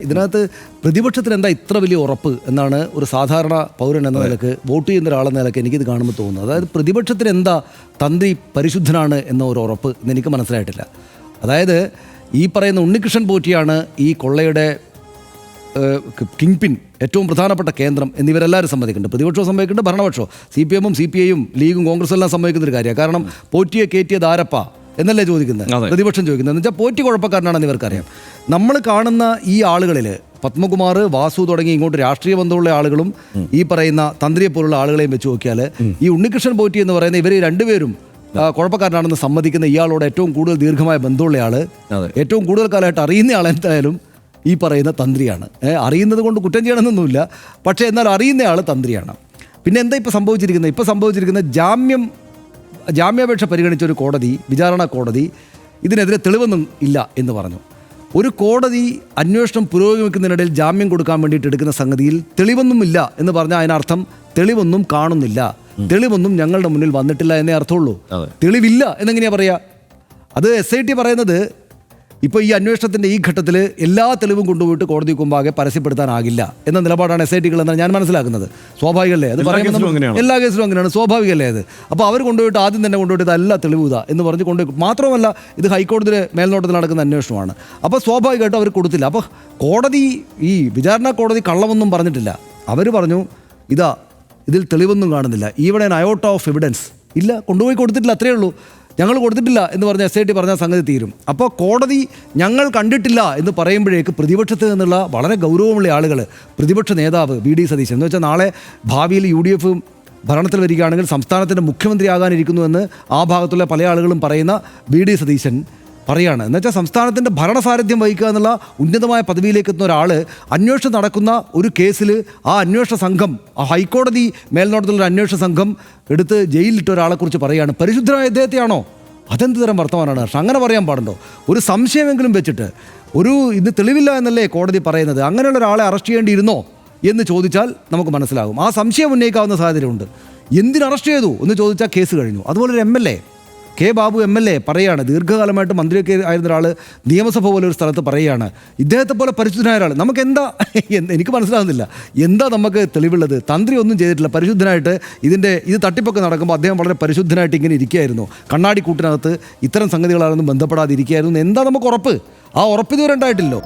ഇതിനകത്ത് പ്രതിപക്ഷത്തിന് എന്താ ഇത്ര വലിയ ഉറപ്പ് എന്നാണ് ഒരു സാധാരണ പൗരൻ എന്ന നിലക്ക്, വോട്ട് ചെയ്യുന്ന ഒരാളെന്ന നിലക്ക് എനിക്കിത് കാണുമ്പോൾ തോന്നുന്നത്. അതായത് പ്രതിപക്ഷത്തിന് എന്താ തന്ത്രി പരിശുദ്ധനാണ് എന്ന ഒരു ഉറപ്പ് എന്ന് എനിക്ക് മനസ്സിലായിട്ടില്ല. അതായത് ഈ പറയുന്ന ഉണ്ണികൃഷ്ണൻ പോറ്റിയാണ് ഈ കൊള്ളയുടെ കിങ് പിൻ, ഏറ്റവും പ്രധാനപ്പെട്ട കേന്ദ്രം എന്നിവരെല്ലാവരും സമ്മതിക്കുന്നുണ്ട്. പ്രതിപക്ഷവും സമ്മതിക്കുന്നുണ്ട്, ഭരണപക്ഷവും CPM-ഉം CPI-യും ലീഗും കോൺഗ്രസും എല്ലാം സമ്മതിക്കുന്നൊരു കാര്യമാണ്. കാരണം പോറ്റിയെ കയറ്റിയത് ആരപ്പ എന്നല്ലേ ചോദിക്കുന്നത്, പ്രതിപക്ഷം ചോദിക്കുന്നത്. എന്ന് വെച്ചാൽ പോറ്റി കുഴപ്പക്കാരനാണെന്ന് ഇവർക്കറിയാം. നമ്മൾ കാണുന്ന ഈ ആളുകളിൽ പത്മകുമാർ, വാസു തുടങ്ങി ഇങ്ങോട്ട് രാഷ്ട്രീയ ബന്ധമുള്ള ആളുകളും ഈ പറയുന്ന തന്ത്രിയെ പോലുള്ള ആളുകളെയും വെച്ച് നോക്കിയാൽ ഈ ഉണ്ണികൃഷ്ണൻ പോറ്റി എന്ന് പറയുന്ന ഇവർ രണ്ടുപേരും കുഴപ്പക്കാരനാണെന്ന് സമ്മതിക്കുന്ന ഇയാളോട് ഏറ്റവും കൂടുതൽ ദീർഘമായ ബന്ധമുള്ള ആൾ, ഏറ്റവും കൂടുതൽ കാലമായിട്ട് അറിയുന്ന ആൾ എന്തായാലും ഈ പറയുന്ന തന്ത്രിയാണ്. അറിയുന്നത് കൊണ്ട് കുറ്റം ചെയ്യണമെന്നൊന്നുമില്ല, പക്ഷേ എന്നാൽ അറിയുന്ന ആൾ തന്ത്രിയാണ്. പിന്നെ എന്താ ഇപ്പോൾ സംഭവിച്ചിരിക്കുന്നത്? ജാമ്യാപേക്ഷ പരിഗണിച്ച ഒരു കോടതി, വിചാരണ കോടതി, ഇതിനെതിരെ തെളിവൊന്നും ഇല്ല എന്ന് പറഞ്ഞു. ഒരു കോടതി അന്വേഷണം പുരോഗമിക്കുന്നതിനിടയിൽ ജാമ്യം കൊടുക്കാൻ വേണ്ടിയിട്ട് എടുക്കുന്ന സംഗതിയിൽ തെളിവൊന്നുമില്ല എന്ന് പറഞ്ഞാൽ അതിനർത്ഥം തെളിവൊന്നും കാണുന്നില്ല, തെളിവൊന്നും ഞങ്ങളുടെ മുന്നിൽ വന്നിട്ടില്ല എന്നേ അർത്ഥമുള്ളൂ. തെളിവില്ല എന്നെങ്ങനെയാ പറയുക? അത് SIT പറയുന്നത് ഇപ്പോൾ ഈ അന്വേഷണത്തിൻ്റെ ഈ ഘട്ടത്തിൽ എല്ലാ തെളിവും കൊണ്ടുപോയിട്ട് കോടതിക്ക് മുമ്പാകെ പരസ്യപ്പെടുത്താനാകില്ല എന്ന നിലപാടാണ് SITകൾ എന്നാണ് ഞാൻ മനസ്സിലാക്കുന്നത്. സ്വാഭാവികമല്ലേ? അത് പറയുന്നത് എല്ലാ കേസിലും അങ്ങനെയാണ്, സ്വാഭാവികമല്ലേ അത്? അപ്പോൾ അവർ കൊണ്ടുപോയിട്ട് ആദ്യം തന്നെ കൊണ്ടുപോയിട്ട് ഇതല്ല തെളിവ് ഇതാ എന്ന് പറഞ്ഞ് കൊണ്ടുപോയി. മാത്രമല്ല ഇത് ഹൈക്കോടതിയുടെ മേൽനോട്ടത്തിൽ നടക്കുന്ന അന്വേഷണമാണ്. അപ്പോൾ സ്വാഭാവികമായിട്ടും അവർ കൊടുത്തില്ല. അപ്പോൾ കോടതി, ഈ വിചാരണ കോടതി കള്ളമൊന്നും പറഞ്ഞിട്ടില്ല. അവർ പറഞ്ഞു ഇതിൽ തെളിവൊന്നും കാണുന്നില്ല, ഈവൺ ആൻ അയോട്ട ഓഫ് എവിഡൻസ് ഇല്ല, കൊണ്ടുപോയി കൊടുത്തിട്ടില്ല, അത്രയേ ഉള്ളൂ. ഞങ്ങൾ കൊടുത്തിട്ടില്ല എന്ന് പറഞ്ഞ SIT പറഞ്ഞ സംഗതി തീരും. അപ്പോൾ കോടതി ഞങ്ങൾ കണ്ടിട്ടില്ല എന്ന് പറയുമ്പോഴേക്ക് പ്രതിപക്ഷത്ത് നിന്നുള്ള വളരെ ഗൗരവമുള്ള ആളുകൾ, പ്രതിപക്ഷ നേതാവ് VD സതീശൻ എന്ന് വെച്ചാൽ നാളെ ഭാവിയിൽ UDF ഭരണത്തിൽ വരികയാണെങ്കിൽ സംസ്ഥാനത്തിൻ്റെ മുഖ്യമന്ത്രിയാകാനിരിക്കുന്നു എന്ന് ആ ഭാഗത്തുള്ള പല ആളുകളും പറയുന്ന VD സതീശൻ പറയാണ്. എന്നുവെച്ചാൽ സംസ്ഥാനത്തിൻ്റെ ഭരണസാരഥ്യം വഹിക്കുക എന്നുള്ള ഉന്നതമായ പദവിയിലേക്ക് എത്തുന്ന ഒരാൾ അന്വേഷണം നടക്കുന്ന ഒരു കേസിൽ ആ അന്വേഷണ സംഘം, ആ ഹൈക്കോടതി മേൽനോട്ടത്തിലുള്ള അന്വേഷണ സംഘം എടുത്ത് ജയിലിലിട്ട ഒരാളെക്കുറിച്ച് പറയുകയാണ് പരിശുദ്ധനായ ഇദ്ദേഹത്തെയാണോ? അതെന്ത് തരം വർത്തമാനമാണ്? അങ്ങനെ പറയാൻ പാടുണ്ടോ? ഒരു സംശയമെങ്കിലും വെച്ചിട്ട് ഇത് തെളിവില്ല എന്നല്ലേ കോടതി പറയുന്നത്, അങ്ങനെയുള്ള ഒരാളെ അറസ്റ്റ് ചെയ്യേണ്ടിയിരുന്നോ എന്ന് ചോദിച്ചാൽ നമുക്ക് മനസ്സിലാകും. ആ സംശയം ഉന്നയിക്കാവുന്ന സാഹചര്യമുണ്ട്. എന്തിന് അറസ്റ്റ് ചെയ്തു എന്ന് ചോദിച്ചാൽ കേസ് കഴിഞ്ഞു. അതുപോലെ ഒരു MLA കെ ബാബു MLA പറയുകയാണ്, ദീർഘകാലമായിട്ട് മന്ത്രിയൊക്കെ ആയിരുന്ന ഒരാൾ നിയമസഭ പോലെ ഒരു സ്ഥലത്ത് പറയുകയാണ് ഇദ്ദേഹത്തെ പോലെ പരിശുദ്ധനായ ഒരാൾ. നമുക്ക് എനിക്ക് മനസ്സിലാകുന്നില്ല, എന്താ നമുക്ക് തെളിവുള്ളത്? തന്ത്രി ഒന്നും ചെയ്തിട്ടില്ല, പരിശുദ്ധനായിട്ട് ഇത് തട്ടിപ്പൊക്കെ നടക്കുമ്പോൾ അദ്ദേഹം വളരെ പരിശുദ്ധനായിട്ട് ഇങ്ങനെ ഇരിക്കുകയായിരുന്നു, കണ്ണാടി കൂട്ടിനകത്ത് ഇത്തരം സംഗതികളാണെന്നും ബന്ധപ്പെടാതെ ഇരിക്കുകയായിരുന്നു. എന്താ നമുക്ക് ഉറപ്പ്? ആ ഉറപ്പ് ഇതുവരെ ഉണ്ടായിട്ടില്ലോ.